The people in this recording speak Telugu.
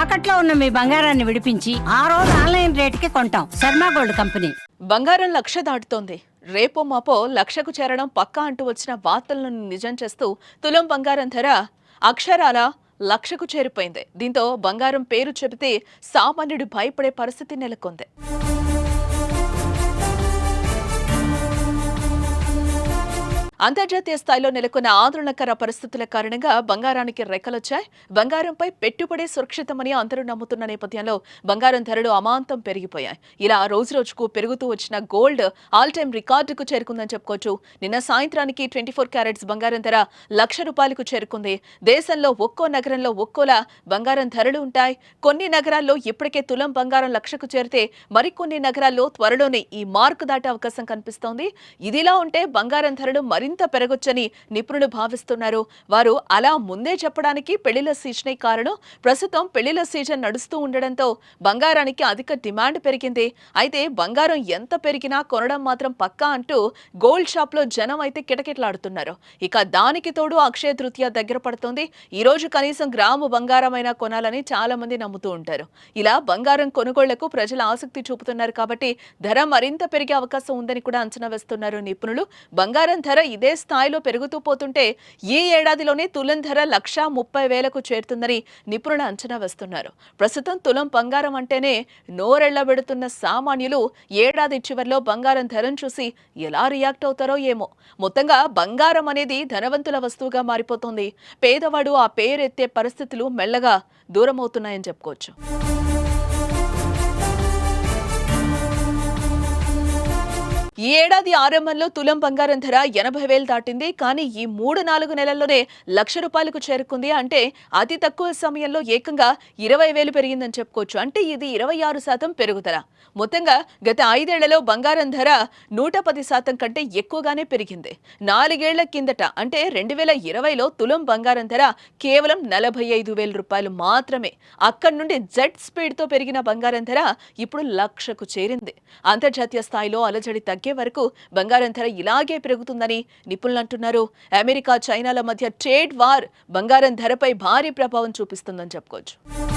తాకట్లో ఉన్న మీ బంగారాన్ని విడిపించి ఆ రోజు ఆన్లైన్ రేటుకి కొంటాం. Sharma gold company. బంగారం 1,00,000 దాటుతోంది. రేపో మాపో 1,00,000కు చేరడం పక్కా అంటూ వచ్చిన వార్తలను నిజం చేస్తూ తులం బంగారం ధర అక్షరాల 1,00,000కు చేరిపోయింది. దీంతో బంగారం పేరు చెబితే సామాన్యుడు భయపడే పరిస్థితి నెలకొంది. అంతర్జాతీయ స్థాయిలో నెలకొన్న ఆందోళనకర పరిస్థితుల కారణంగా బంగారానికి రెక్కలొచ్చాయి. బంగారంపై పెట్టుబడి సురక్షితమని అందరూ నమ్ముతున్న నేపథ్యంలో బంగారం ధరలు అమాంతం పెరిగిపోయాయి. ఇలా రోజురోజుకు పెరుగుతూ వచ్చిన గోల్డ్ ఆల్ టైమ్ రికార్డుకు చేరుకుందని చెప్పుకోవచ్చు. నిన్న సాయంత్రానికి 24 క్యారెట్స్ బంగారం ధర ₹1,00,000కు చేరుకుంది. దేశంలో ఒక్కో నగరంలో ఒక్కోలా బంగారం ధరలు ఉంటాయి. కొన్ని నగరాల్లో ఇప్పటికే తులం బంగారం 1,00,000కు చేరితే మరికొన్ని నగరాల్లో త్వరలోనే ఈ మార్కు దాటే అవకాశం కనిపిస్తోంది. ఇదిలా ఉంటే బంగారం ధరలు మరింత పెరగొచ్చని నిపుణులు భావిస్తున్నారు. వారు అలా ముందే చెప్పడానికి పెళ్లిళ్ల సీజనే కారణం. ప్రస్తుతం పెళ్లిళ్ల సీజన్ నడుస్తూ ఉండడంతో బంగారానికి అధిక డిమాండ్ పెరిగింది. అయితే బంగారం ఎంత పెరిగినా కొనడం మాత్రం పక్కా అంటూ గోల్డ్ షాప్ లో జనం అయితే కిటకిటలాడుతున్నారు. ఇక దానికి తోడు అక్షయ తృతీయ దగ్గర పడుతోంది. ఈ రోజు కనీసం గ్రాము బంగారమైనా కొనాలని చాలా మంది నమ్ముతూ ఉంటారు. ఇలా బంగారం కొనుగోళ్లకు ప్రజలు ఆసక్తి చూపుతున్నారు కాబట్టి ధర మరింత పెరిగే అవకాశం ఉందని కూడా అంచనా వేస్తున్నారు నిపుణులు. బంగారం ధర ఇదే స్థాయిలో పెరుగుతూ పోతుంటే ఈ ఏడాదిలోనే తులం ధర 1,30,000కు చేరుతుందని నిపుణులు అంచనా వేస్తున్నారు. ప్రస్తుతం తులం బంగారం అంటేనే నోరెళ్లబెడుతున్న సామాన్యులు ఏడాది చివరిలో బంగారం ధరను చూసి ఎలా రియాక్ట్ అవుతారో ఏమో. మొత్తంగా బంగారం అనేది ధనవంతుల వస్తువుగా మారిపోతుంది. పేదవాడు ఆ పేరెత్తే పరిస్థితులు మెల్లగా దూరమవుతున్నాయని చెప్పుకోవచ్చు. ఈ ఏడాది ఆరంభంలో తులం బంగారం ధర 80,000 దాటింది. కానీ ఈ 3-4 నెలల్లోనే ₹1,00,000కు చేరుకుంది. అంటే అతి తక్కువ సమయంలో ఏకంగా 20,000 పెరిగిందని చెప్పుకోవచ్చు. అంటే ఇది 26% పెరుగుదల. మొత్తంగా గత 5 ఏళ్లలో బంగారం ధర 110% కంటే ఎక్కువగానే పెరిగింది. 4 ఏళ్ల కిందట అంటే 2020లో తులం బంగారం ధర కేవలం ₹45,000 మాత్రమే. అక్కడి నుండి జెట్ స్పీడ్ తో పెరిగిన బంగారం ధర ఇప్పుడు 1,00,000కు చేరింది. అంతర్జాతీయ స్థాయిలో అలజడి తగ్గే వరకు బంగారం ధర ఇలాగే పెరుగుతుందని నిపుణులు అంటున్నారు. అమెరికా, చైనాల మధ్య ట్రేడ్ వార్ బంగారం ధరపై భారీ ప్రభావం చూపిస్తుందని చెప్పుకోవచ్చు.